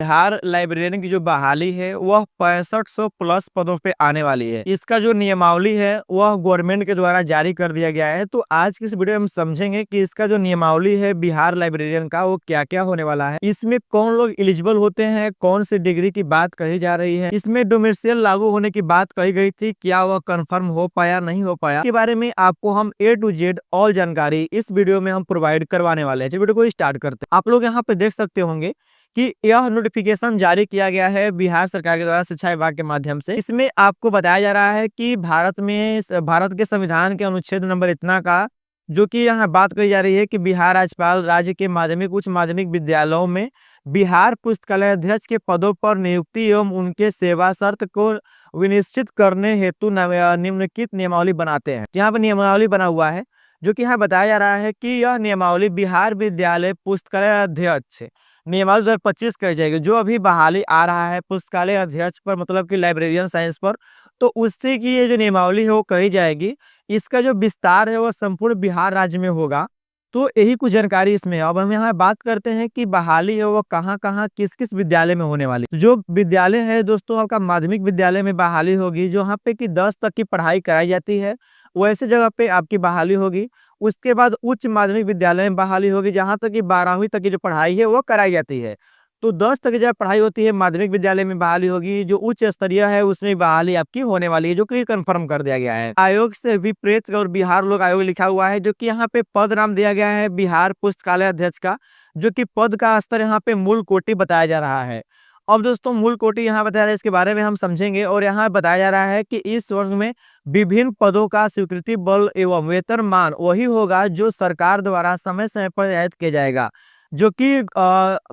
Bihar librarian की जो बहाली है वह 6500 प्लस पदों पे आने वाली है। इसका जो नियमावली है वह गवर्नमेंट के द्वारा जारी कर दिया गया है। तो आज की इस वीडियो में हम समझेंगे कि इसका जो नियमावली है बिहार लाइब्रेरियन का वो क्या क्या होने वाला है, इसमें कौन लोग एलिजिबल होते हैं, कौन सी डिग्री की बात कही जा रही है, इसमें डोमिसाइल लागू होने की बात कही गई थी, क्या वह कंफर्म हो पाया नहीं हो पाया, इसके बारे में आपको हम A to Z ऑल जानकारी इस वीडियो में हम प्रोवाइड करवाने वाले हैं। वीडियो को स्टार्ट करते हैं। आप लोग यहाँ पे देख सकते होंगे कि यह नोटिफिकेशन जारी किया गया है बिहार सरकार के द्वारा शिक्षा विभाग के माध्यम से। इसमें आपको बताया जा रहा है कि भारत के संविधान के अनुच्छेद नंबर इतना का जो कि यहाँ बात कही जा रही है कि बिहार राज्यपाल राज्य के माध्यमिक उच्च माध्यमिक विद्यालयों में बिहार पुस्तकालय अध्यक्ष के पदों पर नियुक्ति एवं उनके सेवा शर्त को विनिश्चित करने हेतु निम्नलिखित नियमावली बनाते हैं। यहाँ पर नियमावली बना हुआ है जो कि यहाँ बताया जा रहा है कि यह नियमावली बिहार विद्यालय पुस्तकालय अध्यक्ष नियमावली 2025 कही जाएगी। जो अभी बहाली आ रहा है पुस्तकालय अध्यक्ष पर, मतलब कि लाइब्रेरियन साइंस पर, तो उससे की ये जो नियमावली है वो कही जाएगी। इसका जो विस्तार है वो संपूर्ण बिहार राज्य में होगा। तो यही कुछ जानकारी इसमें है। अब हम यहाँ बात करते हैं कि बहाली है वो कहाँ कहाँ किस किस विद्यालय में होने वाली। जो विद्यालय है दोस्तों आपका माध्यमिक विद्यालय में बहाली होगी, जो यहाँ पे कि 10 तक की पढ़ाई कराई जाती है वैसे जगह पे आपकी बहाली होगी। उसके बाद उच्च माध्यमिक विद्यालय में बहाली होगी जहाँ तक कि 12वीं तक की जो पढ़ाई है वो कराई जाती है। तो 10 तक की जब पढ़ाई होती है माध्यमिक विद्यालय में बहाली होगी। जो उच्च स्तरीय है उसमें बहाली आपकी होने वाली है, जो कि कंफर्म कर दिया गया है। आयोग से विपरीत और बिहार लोक आयोग लिखा हुआ है, जो कि यहाँ पे पद नाम दिया गया है बिहार पुस्तकालय अध्यक्ष का, जो कि पद का स्तर यहाँ पे मूल कोटि बताया जा रहा है। अब दोस्तों मूल कोटि यहाँ बताया रहा है, इसके बारे में हम समझेंगे। और यहाँ बताया जा रहा है कि इस वर्ग में विभिन्न पदों का स्वीकृति बल एवं वेतनमान वही होगा जो सरकार द्वारा समय समय पर रियायत किया जाएगा। जो कि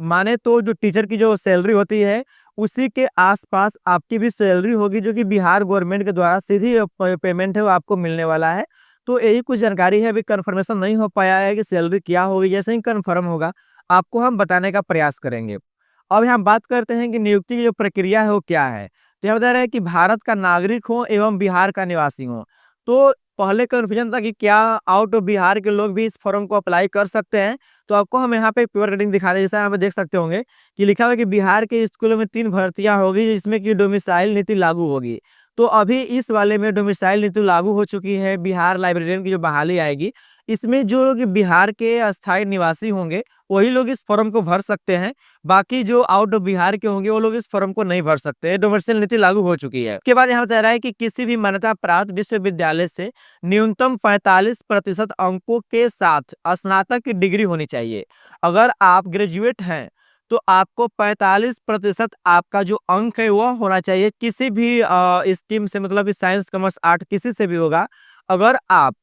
माने तो जो टीचर की जो सैलरी होती है उसी के आसपास आपकी भी सैलरी होगी, जो कि बिहार गवर्नमेंट के द्वारा सीधी पेमेंट है वो आपको मिलने वाला है। तो यही कुछ जानकारी है, अभी कंफर्मेशन नहीं हो पाया है कि सैलरी क्या होगी। जैसे ही कंफर्म होगा आपको हम बताने का प्रयास करेंगे। अब यहाँ बात करते हैं कि नियुक्ति की जो प्रक्रिया है वो क्या है। तो यहाँ बता रहा है कि भारत का नागरिक हो एवं बिहार का निवासी हो। तो पहले कन्फ्यूजन था कि क्या आउट ऑफ बिहार के लोग भी इस फॉर्म को अप्लाई कर सकते हैं। तो आपको हम यहाँ पे प्योर रेटिंग दिखा दें। जैसा यहाँ पे देख सकते होंगे कि लिखा हुआ है कि बिहार के स्कूलों में 3 भर्तियां होगी जिसमें कि डोमिसाइल नीति लागू होगी। तो अभी इस वाले में डोमिसाइल नीति लागू हो चुकी है। बिहार लाइब्रेरियन की जो बहाली आएगी इसमें जो लोग बिहार के अस्थायी निवासी होंगे वही लोग इस फॉर्म को भर सकते हैं। बाकी जो आउट ऑफ बिहार के होंगे वो लोग इस फॉर्म को नहीं भर सकते। डोमिसाइल नीति लागू हो चुकी है। उसके बाद यहाँ बता रहा है कि किसी भी मान्यता प्राप्त विश्वविद्यालय से न्यूनतम 45% अंकों के साथ स्नातक की डिग्री होनी चाहिए। अगर आप ग्रेजुएट हैं तो आपको 45% आपका जो अंक है वह होना चाहिए किसी भी स्ट्रीम से, मतलब साइंस कॉमर्स आर्ट किसी से भी होगा। अगर आप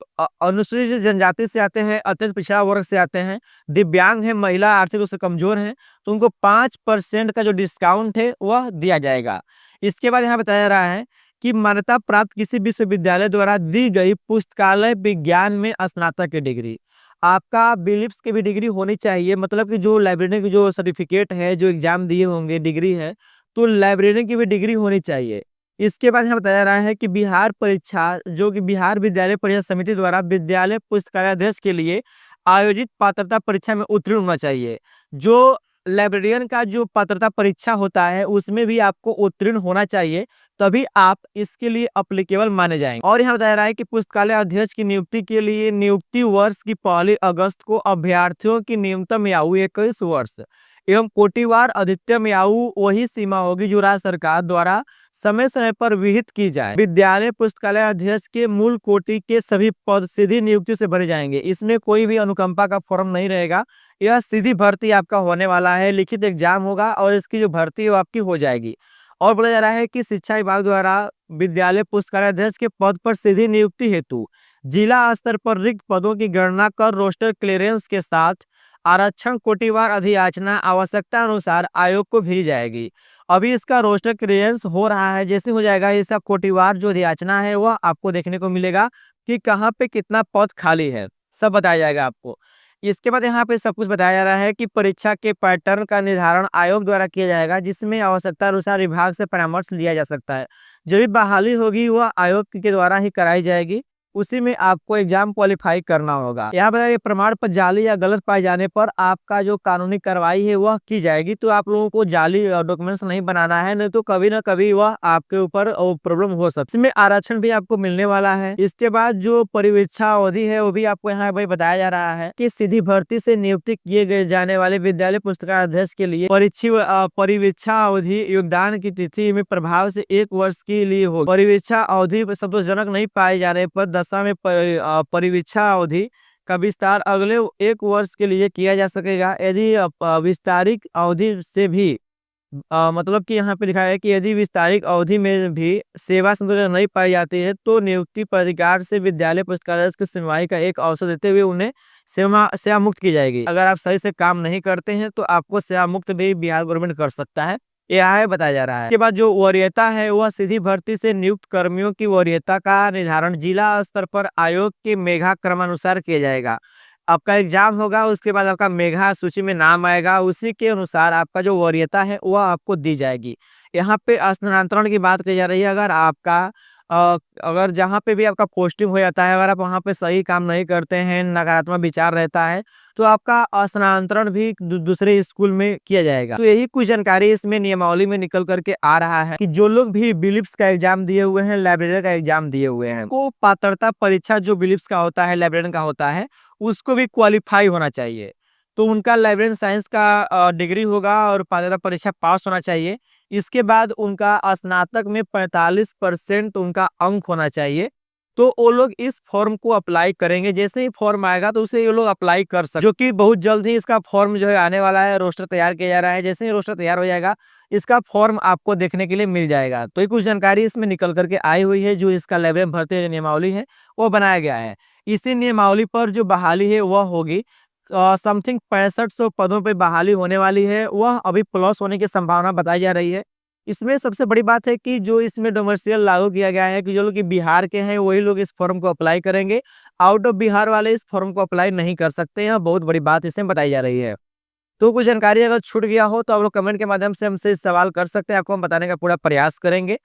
अनुसूचित जनजाति से आते हैं, अत्यंत पिछड़ा वर्ग से आते हैं, दिव्यांग है, महिला आर्थिक रूप से कमजोर हैं, तो उनको 5% का जो डिस्काउंट है वह दिया जाएगा। इसके बाद यहाँ बताया जा रहा है कि मान्यता प्राप्त किसी विश्वविद्यालय द्वारा दी गई पुस्तकालय विज्ञान में स्नातक की डिग्री, आपका बिलिप्स की भी डिग्री होनी चाहिए। मतलब कि जो लाइब्रेरियन की जो सर्टिफिकेट है, जो एग्जाम दिए होंगे, डिग्री है, तो लाइब्रेरियन की भी डिग्री होनी चाहिए। इसके बाद यहाँ बताया रहा है कि बिहार परीक्षा जो कि बिहार विद्यालय परीक्षा समिति द्वारा विद्यालय पुस्तकालय अध्यक्ष के लिए आयोजित पात्रता परीक्षा में उत्तीर्ण होना चाहिए। जो लाइब्रेरियन का जो पात्रता परीक्षा होता है उसमें भी आपको उत्तीर्ण होना चाहिए, तभी आप इसके लिए अप्लीकेबल माने जाएंगे। और यहाँ बताया रहा है कि पुस्तकालय अध्यक्ष की नियुक्ति के लिए नियुक्ति वर्ष की 1 अगस्त को अभ्यर्थियों की न्यूनतम आयु 21 वर्ष एवं कोटिवार अधिकतम आयु वही सीमा होगी जो राज्य सरकार द्वारा समय समय पर विहित की जाए। विद्यालय पुस्तकालय अध्यक्ष के मूल कोटि के सभी पद सीधी नियुक्ति से भरे जाएंगे। इसमें कोई भी अनुकंपा का फॉर्म नहीं रहेगा। यह सीधी भर्ती आपका होने वाला है, लिखित एग्जाम होगा और इसकी जो भर्ती है वो आपकी हो जाएगी। और बोला जा रहा है कि शिक्षा विभाग द्वारा विद्यालय पुस्तकालय अध्यक्ष के पद पर सीधी नियुक्ति हेतु जिला स्तर पर रिक्त पदों की गणना कर रोस्टर क्लियरेंस के साथ आरक्षण कोटिवार अधियाचना आवश्यकता अनुसार आयोग को भेजी जाएगी। अभी इसका रोस्टर क्लियरेंस हो रहा है, जैसे हो जाएगा इसका कोटिवार जो अधियाचना है वह आपको देखने को मिलेगा कि कहाँ पे कितना पद खाली है, सब बताया जाएगा आपको। इसके बाद यहाँ पे सब कुछ बताया जा रहा है कि परीक्षा के पैटर्न का निर्धारण आयोग द्वारा किया जाएगा, जिसमें आवश्यकता अनुसार विभाग से परामर्श लिया जा सकता है। जो भी बहाली होगी वह आयोग के द्वारा ही कराई जाएगी। उसी में आपको एग्जाम क्वालिफाई करना होगा। यहाँ पर ये प्रमाण पत्र जाली या गलत पाए जाने पर आपका जो कानूनी कार्रवाई है वह की जाएगी। तो आप लोगों को जाली डॉक्यूमेंट्स नहीं बनाना है, नहीं तो कभी ना कभी वह आपके ऊपर प्रॉब्लम हो सकती है। इसमें आरक्षण भी आपको मिलने वाला है। इसके बाद जो परिवीक्षा अवधि है वो भी आपको यहाँ भाई बताया जा रहा है कि सीधी भर्ती से नियुक्ति किए गए जाने वाले विद्यालय पुस्तकाध्यक्ष के लिए परिवीक्षा अवधि योगदान की तिथि में प्रभाव से 1 वर्ष के लिए हो। परिवीक्षा अवधि संतोषजनक नहीं पाए जाने पर दशा में परिवीक्षा अवधि का विस्तार अगले 1 वर्ष के लिए किया जा सकेगा। यदि विस्तारित अवधि से भी मतलब कि यहाँ पे लिखा है कि यदि विस्तारित अवधि में भी सेवा संतोषजनक नहीं पाई जाती है तो नियुक्ति प्राधिकार से विद्यालय पुस्तकालय की सुनवाई का एक अवसर देते हुए उन्हें सेवा मुक्त की जाएगी। अगर आप सही से काम नहीं करते हैं तो आपको सेवा मुक्त भी बिहार गवर्नमेंट कर सकता है, यह है बताया जा रहा है। इसके बाद जो वरीयता है वह सीधी भर्ती से नियुक्त कर्मियों की वरीयता का निर्धारण जिला स्तर पर आयोग के मेधा क्रमानुसार किया जाएगा। आपका एग्जाम होगा, उसके बाद आपका मेधा सूची में नाम आएगा, उसी के अनुसार आपका जो वरीयता है वह आपको दी जाएगी। यहाँ पे स्थानांतरण की बात की जा रही है। अगर आपका अगर जहाँ पे भी आपका पोस्टिंग हो जाता है, अगर आप वहाँ पे सही काम नहीं करते हैं, नकारात्मक विचार रहता है, तो आपका स्थानांतरण भी दूसरे स्कूल में किया जाएगा। तो यही कुछ जानकारी इसमें नियमावली में निकल करके आ रहा है कि जो लोग भी बिलिप्स का एग्जाम दिए हुए हैं, लाइब्रेरी का एग्जाम दिए हुए हैं, को पात्रता परीक्षा जो बिलिप्स का होता है, लाइब्रेरियन का होता है, उसको भी क्वालिफाई होना चाहिए। तो उनका लाइब्रेरियन साइंस का डिग्री होगा और पात्रता परीक्षा पास होना चाहिए। इसके बाद उनका स्नातक में 45% उनका अंक होना चाहिए। तो वो लोग इस फॉर्म को अप्लाई करेंगे। जैसे ही फॉर्म आएगा तो उसे ये लोग अप्लाई कर सकते, जो कि बहुत जल्द ही इसका फॉर्म जो है आने वाला है। रोस्टर तैयार किया जा रहा है। जैसे ही रोस्टर तैयार हो जाएगा इसका फॉर्म आपको देखने के लिए मिल जाएगा। तो ये कुछ जानकारी इसमें निकल करके आई हुई है। जो इसका लाइब्रेरियन भर्ती नियमावली है वो बनाया गया है। इसी नियमावली पर जो बहाली है वह होगी समथिंग 6500 पदों पे बहाली होने वाली है। वह अभी प्लस होने की संभावना बताई जा रही है। इसमें सबसे बड़ी बात है कि जो इसमें डोमेस्टियल लागू किया गया है कि जो लोग बिहार के हैं वही लोग इस फॉर्म को अप्लाई करेंगे। आउट ऑफ बिहार वाले इस फॉर्म को अप्लाई नहीं कर सकते हैं। बहुत बड़ी बात इसमें बताई जा रही है। तो कुछ जानकारी अगर छूट गया हो तो आप लोग कमेंट के माध्यम से हमसे सवाल कर सकते हैं। आपको हम बताने का पूरा प्रयास करेंगे।